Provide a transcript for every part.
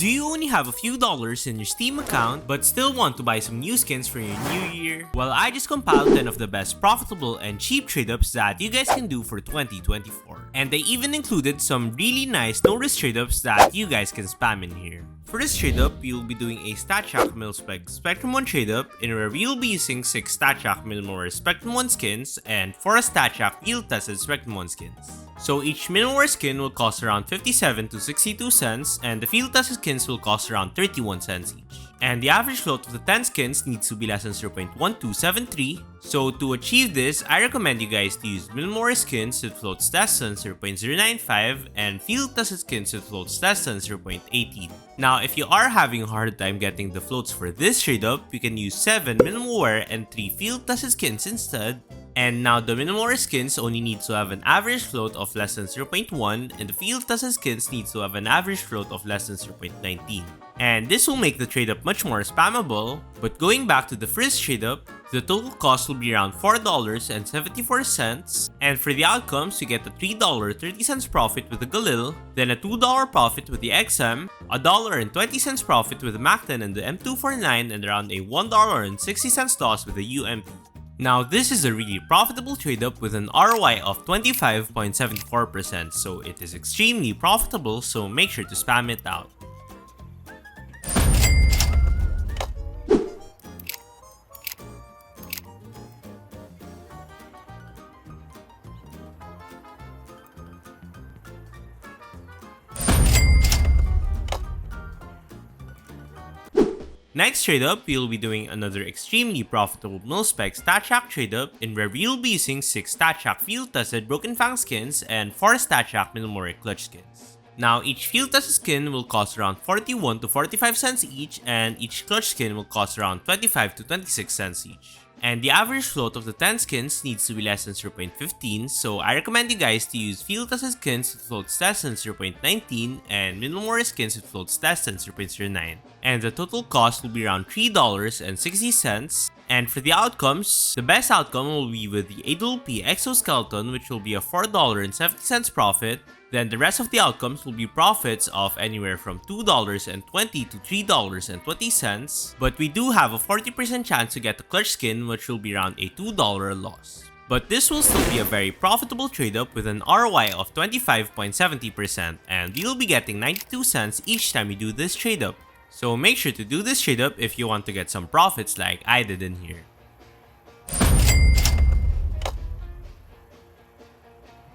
Do you only have a few dollars in your Steam account but still want to buy some new skins for your new year? Well, I just compiled 10 of the best profitable and cheap trade-ups that you guys can do for 2024. And they even included some really nice no-risk trade-ups that you guys can spam in here. For this trade-up, you'll be doing a StatTrak mil-spec Spectrum 1 trade-up in where we'll be using 6 StatTrak mil-more Spectrum 1 skins and 4 StatTrak field-tested Spectrum 1 skins. So each mil-more skin will cost around 57 to 62 cents and the field-tested skins will cost around 31 cents each. And the average float of the 10 skins needs to be less than 0.1273. So to achieve this, I recommend you guys to use mil-more skins with floats less than 0.095 and field-tested skins with floats less than 0.18. Now, if you are having a hard time getting the floats for this trade-up, you can use 7 mil-more and 3 field-tested skins instead. And now the mil-more skins only need to have an average float of less than 0.1 and the field-tested skins needs to have an average float of less than 0.19. And this will make the trade-up much more spammable, but going back to the first trade-up, the total cost will be around $4.74, and for the outcomes, you get a $3.30 profit with the Galil, then a $2 profit with the XM, a $1.20 profit with the Mac-10 and the M249, and around a $1.60 loss with the UMP. Now, this is a really profitable trade-up with an ROI of 25.74%, so it is extremely profitable, so make sure to spam it out. Next trade-up, we'll be doing another extremely profitable mil-spec StatTrak trade-up in where we'll be using 6 StatTrak field-tested Broken Fang skins and 4 StatTrak mil-more clutch skins. Now, each field-tested skin will cost around 41 to 45 cents each and each clutch skin will cost around 25 to 26 cents each. And the average float of the 10 skins needs to be less than 0.15, so I recommend you guys to use field-tested skins with floats less than 0.19 and mil-more skins with floats less than 0.09. And the total cost will be around $3.60. And for the outcomes, the best outcome will be with the AWP Exoskeleton, which will be a $4.70 profit. Then the rest of the outcomes will be profits of anywhere from $2.20 to $3.20, but we do have a 40% chance to get the clutch skin, which will be around a $2 loss. But this will still be a very profitable trade-up with an ROI of 25.70%, and you'll be getting 92 cents each time you do this trade-up. So make sure to do this trade-up if you want to get some profits like I did in here.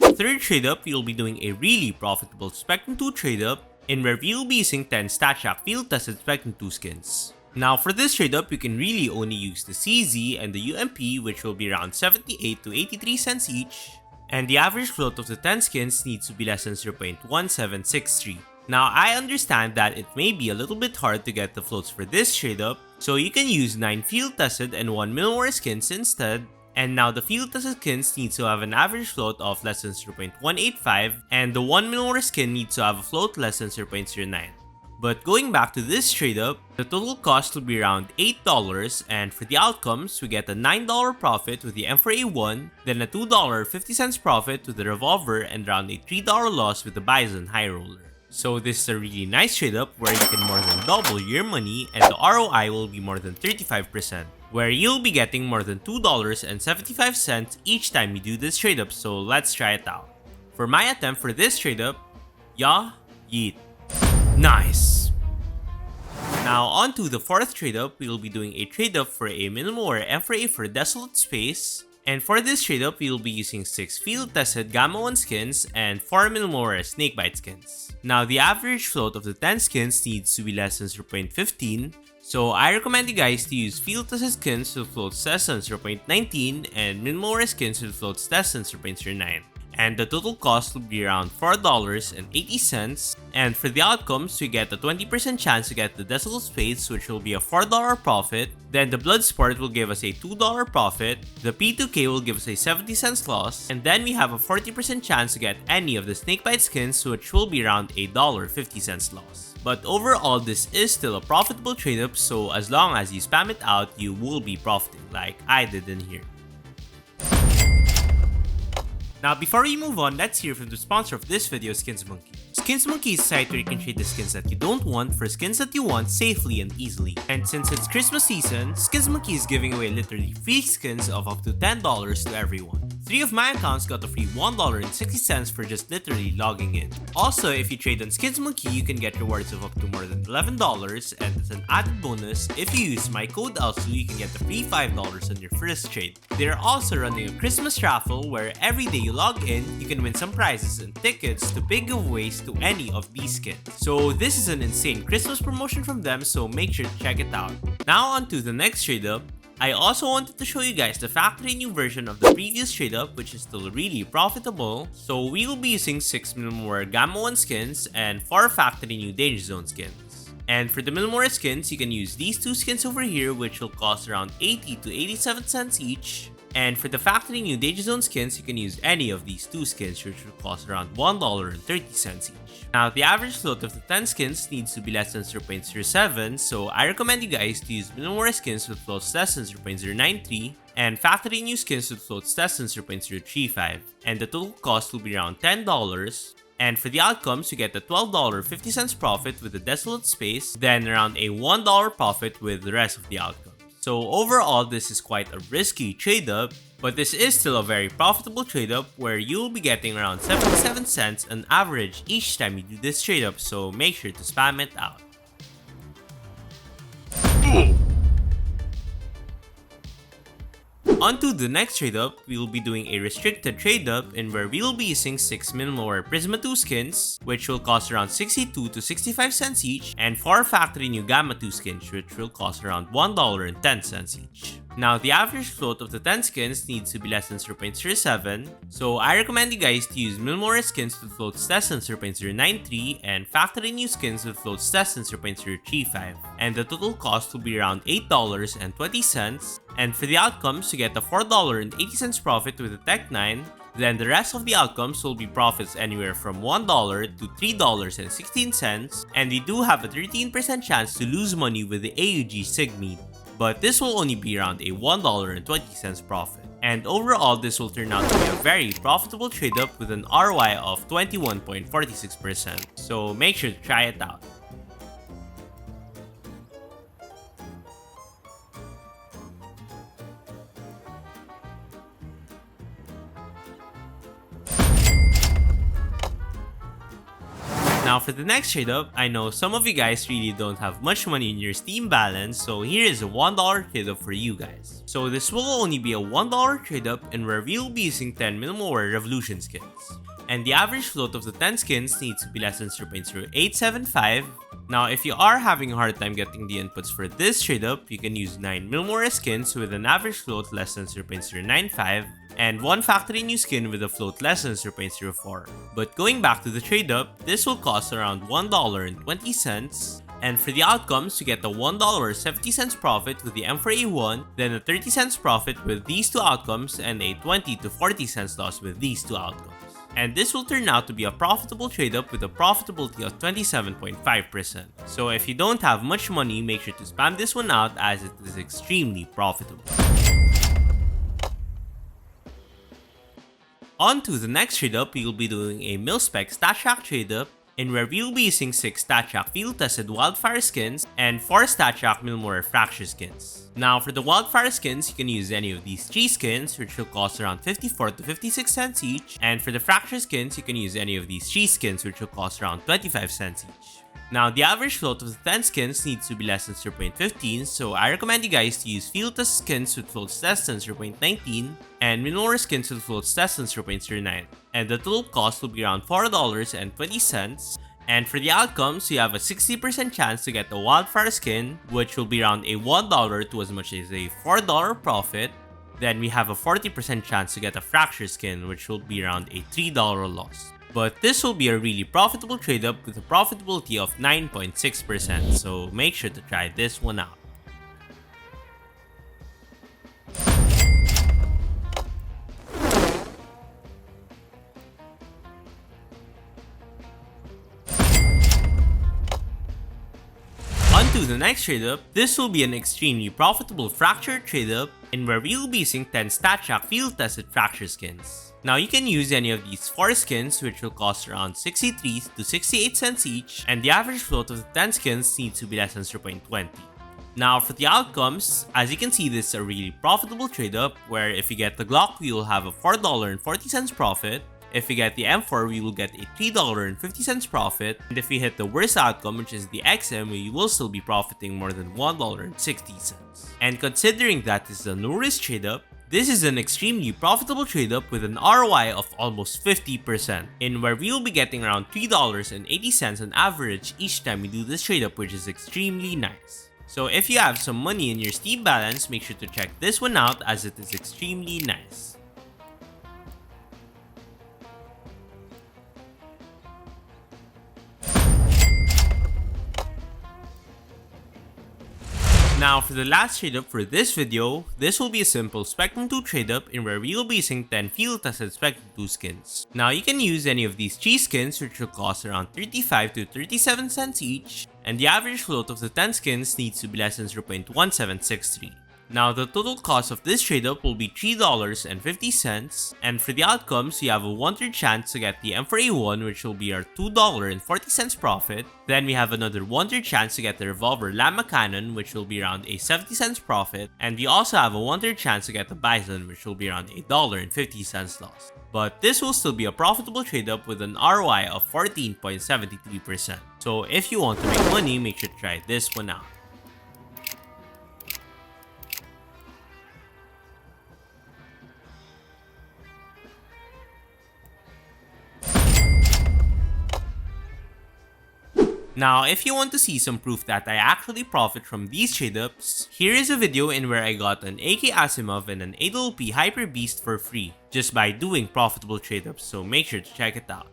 Third trade-up, we'll be doing a really profitable Spectrum 2 trade-up in where we'll be using 10 StatTrak field-tested Spectrum 2 skins. Now for this trade-up, you can really only use the CZ and the UMP, which will be around 78 to 83 cents each, and the average float of the 10 skins needs to be less than 0.1763. Now I understand that it may be a little bit hard to get the floats for this trade-up, so you can use 9 field-tested and 1 mil-more skins instead. And now the field-tested skins needs to have an average float of less than 0.185 and the 1 mil-more skin needs to have a float less than 0.09. But going back to this trade-up, the total cost will be around $8 and for the outcomes, we get a $9 profit with the M4A1, then a $2.50 profit with the Revolver and around a $3 loss with the Bison High Roller. So this is a really nice trade-up where you can more than double your money and the ROI will be more than 35%, where you'll be getting more than $2.75 each time you do this trade-up, so let's try it out. For my attempt for this trade-up, yeah, yeet. Nice! Now on to the fourth trade-up, we'll be doing a trade-up for a mil-more M4A for Desolate Space. And for this trade-up, we'll be using 6 field-tested Gamma 1 skins and 4 mil-more Snakebite skins. Now the average float of the 10 skins needs to be less than 0.15, so I recommend you guys to use field-tested skins with floats less than 0.19 and mil-more skins with floats less than 0.09. And the total cost will be around $4.80, and for the outcomes, we get a 20% chance to get the Desolate Space, which will be a $4 profit, then the Bloodsport will give us a $2 profit, the P2K will give us a 70 cents loss, and then we have a 40% chance to get any of the Snakebite skins, which will be around a $1.50 loss. But overall, this is still a profitable trade-up, so as long as you spam it out, you will be profiting like I did in here. Now before we move on, let's hear from the sponsor of this video, SkinsMonkey. Skins Monkey is a site where you can trade the skins that you don't want for skins that you want safely and easily. And since it's Christmas season, Skins Monkey is giving away literally free skins of up to $10 to everyone. 3 of my accounts got a free $1.60 for just literally logging in. Also, if you trade on Skins Monkey, you can get rewards of up to more than $11, and as an added bonus, if you use my code elsu, you can get the free $5 on your first trade. They're also running a Christmas raffle where every day you log in, you can win some prizes and tickets to big giveaways to any of these skins. So this is an insane Christmas promotion from them, so make sure to check it out. Now on to the next trade up. I also wanted to show you guys the factory new version of the previous trade up, which is still really profitable. So we will be using 6 more Gamma 1 skins and 4 factory new Danger Zone skins. And for the Milmora skins, you can use these 2 skins over here, which will cost around 80 to 87 cents each. And for the factory new Danger Zone skins, you can use any of these 2 skins, which will cost around $1.30 each. Now, the average float of the 10 skins needs to be less than 0.07, so I recommend you guys to use Milmora skins with floats less than 0.093, and factory new skins with floats less than 0.035, and the total cost will be around $10. And for the outcomes, you get a $12.50 profit with the Desolate Space, then around a $1 profit with the rest of the outcomes. So overall, this is quite a risky trade up, but this is still a very profitable trade up where you'll be getting around 77 cents on average each time you do this trade up, so make sure to spam it out. On to the next trade up, we will be doing a restricted trade up in where we will be using 6 Milmora Prisma 2 skins, which will cost around 62 to 65 cents each, and 4 factory new Gamma 2 skins, which will cost around $1.10 each. Now, the average float of the 10 skins needs to be less than 0.07, so I recommend you guys to use Milmora skins with floats less than 0.093 and factory new skins with floats less than 0.035, and the total cost will be around $8.20, and for the outcomes, you get a $4.80 profit with the Tech 9, then the rest of the outcomes will be profits anywhere from $1 to $3.16, and you do have a 13% chance to lose money with the AUG Sigmead, but this will only be around a $1.20 profit. And overall, this will turn out to be a very profitable trade up with an ROI of 21.46%, so make sure to try it out. Now for the next trade up, I know some of you guys really don't have much money in your Steam balance, so here is a $1 trade up for you guys. So this will only be a $1 trade up and where we will be using 10 Milmora Revolution skins. And the average float of the 10 skins needs to be less than 0.0875. Now if you are having a hard time getting the inputs for this trade up, you can use 9 Milmora skins with an average float less than 0.095. and 1 factory new skin with a float less than 0.04. But going back to the trade up, this will cost around $1.20, and for the outcomes, you get a $1.70 profit with the M4A1, then a 30 cents profit with these 2 outcomes, and a 20 to 40 cents loss with these 2 outcomes. And this will turn out to be a profitable trade up with a profitability of 27.5%. So if you don't have much money, make sure to spam this one out as it is extremely profitable. On to the next trade up, we will be doing a mil-spec StatTrak trade up, in where we will be using 6 StatTrak field-tested Wildfire skins and 4 StatTrak Milmora Fracture skins. Now for the Wildfire skins, you can use any of these 3 skins, which will cost around 54 to 56 cents each, and for the Fracture skins, you can use any of these 3 skins, which will cost around 25 cents each. Now, the average float of the 10 skins needs to be less than 0.15, so I recommend you guys to use field-test skins with floats less than 0.19 and Milmora skins with floats less than 0.09, and the total cost will be around $4.20. And for the outcomes, you have a 60% chance to get the Wildfire skin, which will be around a $1 to as much as a $4 profit. Then we have a 40% chance to get a Fracture skin, which will be around a $3 loss. But this will be a really profitable trade up with a profitability of 9.6%, so make sure to try this one out. to the next trade up, this will be an extremely profitable fracture trade up in where we will be using 10 StatTrak field tested fracture skins. Now you can use any of these 4 skins which will cost around 63 to 68 cents each, and the average float of the 10 skins needs to be less than 0.20. Now for the outcomes, as you can see, this is a really profitable trade up where if you get the Glock we will have a $4.40 profit. If we get the M4, we will get a $3.50 profit, and if we hit the worst outcome, which is the XM, we will still be profiting more than $1.60. And considering that this is a no-risk trade-up, this is an extremely profitable trade-up with an ROI of almost 50%, in where we will be getting around $3.80 on average each time we do this trade-up, which is extremely nice. So if you have some money in your Steam balance, make sure to check this one out as it is extremely nice. Now for the last trade up for this video, this will be a simple Spectrum 2 trade up in where we will be using 10 field tested Spectrum 2 skins. Now you can use any of these 3 skins which will cost around 35 to 37 cents each, and the average float of the 10 skins needs to be less than 0.1763. Now the total cost of this trade up will be $3.50, and for the outcomes we have a 1/3 chance to get the M4A1 which will be our $2.40 profit. Then we have another 1/3 chance to get the revolver Llama Cannon which will be around a 70 cents profit, and we also have a 1/3 chance to get the Bison which will be around $1.50 loss. But this will still be a profitable trade up with an ROI of 14.73%. So if you want to make money, make sure to try this one out. Now, if you want to see some proof that I actually profit from these trade-ups, here is a video in where I got an AK Asimov and an 8LP Hyper Beast for free, just by doing profitable trade-ups, so make sure to check it out.